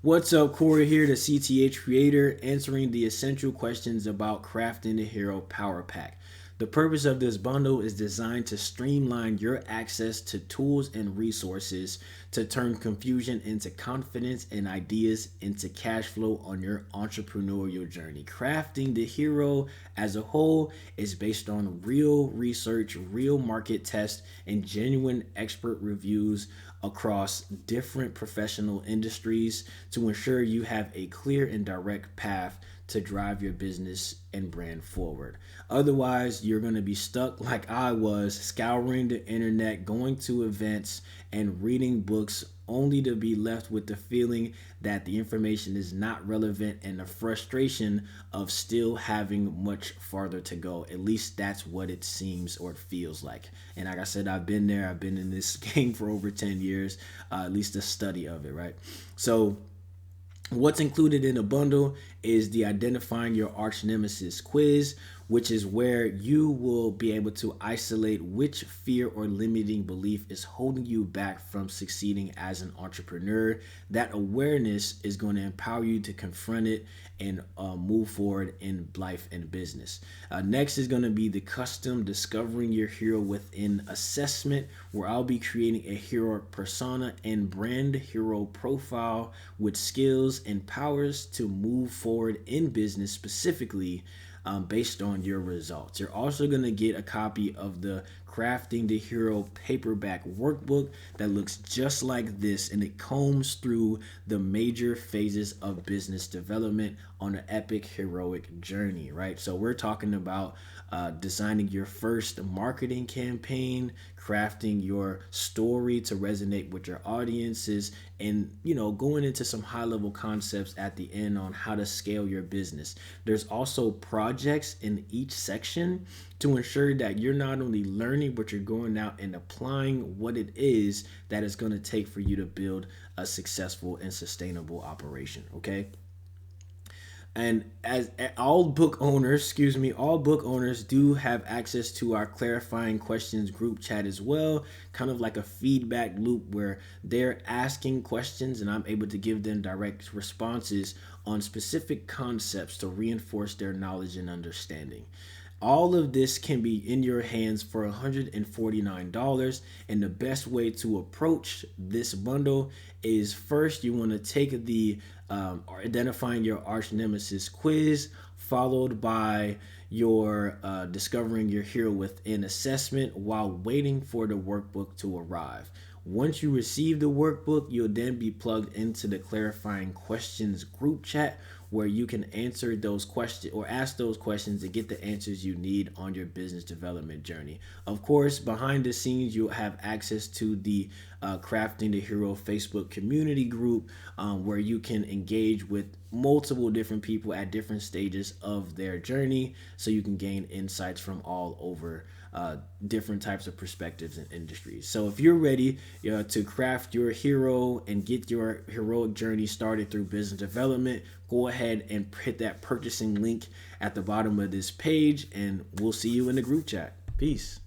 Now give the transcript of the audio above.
What's up, Corey here, the CTH creator, answering the essential questions about crafting the Hero Power Pack. The purpose of this bundle is designed to streamline your access to tools and resources to turn confusion into confidence and ideas into cash flow on your entrepreneurial journey. Crafting the Hero as a whole is based on real research, real market tests, and genuine expert reviews across different professional industries to ensure you have a clear and direct path to drive your business and brand forward. Otherwise, you're going to be stuck like I was, scouring the internet, going to events, and reading books only to be left with the feeling that the information is not relevant and the frustration of still having much farther to go. At least that's what it seems or it feels like. And like I said, I've been there. I've been in this game for over 10 years, at least a study of it, right? So what's included in the bundle is the Identifying Your Arch Nemesis quiz, which is where you will be able to isolate which fear or limiting belief is holding you back from succeeding as an entrepreneur. That awareness is going to empower you to confront it and move forward in life and business. Next is going to be the custom Discovering Your Hero Within assessment, where I'll be creating a hero persona and brand hero profile with skills and powers to move forward in business, specifically based on your results. You're also going to get a copy of the Crafting the Hero paperback workbook that looks just like this, and it combs through the major phases of business development on an epic heroic journey, right? So we're talking about designing your first marketing campaign, crafting your story to resonate with your audiences, and going into some high level concepts at the end on how to scale your business. There's also projects in each section to ensure that you're not only learning, but you're going out and applying what it is that it's going to take for you to build a successful and sustainable operation. Okay. And as all book owners do have access to our clarifying questions group chat as well, kind of like a feedback loop where they're asking questions and I'm able to give them direct responses on specific concepts to reinforce their knowledge and understanding. All of this can be in your hands for $149. And the best way to approach this bundle is, first, you want to take the Identifying Your Arch Nemesis quiz, followed by your Discovering Your Hero Within assessment, while waiting for the workbook to arrive. Once you receive the workbook, you'll then be plugged into the Clarifying Questions group chat, where you can answer those questions or ask those questions to get the answers you need on your business development journey. Of course, behind the scenes, you'll have access to the Crafting the Hero Facebook community group, where you can engage with multiple different people at different stages of their journey, so you can gain insights from all over different types of perspectives and industries. So if you're ready to craft your hero and get your heroic journey started through business development, go ahead and hit that purchasing link at the bottom of this page, and we'll see you in the group chat. Peace.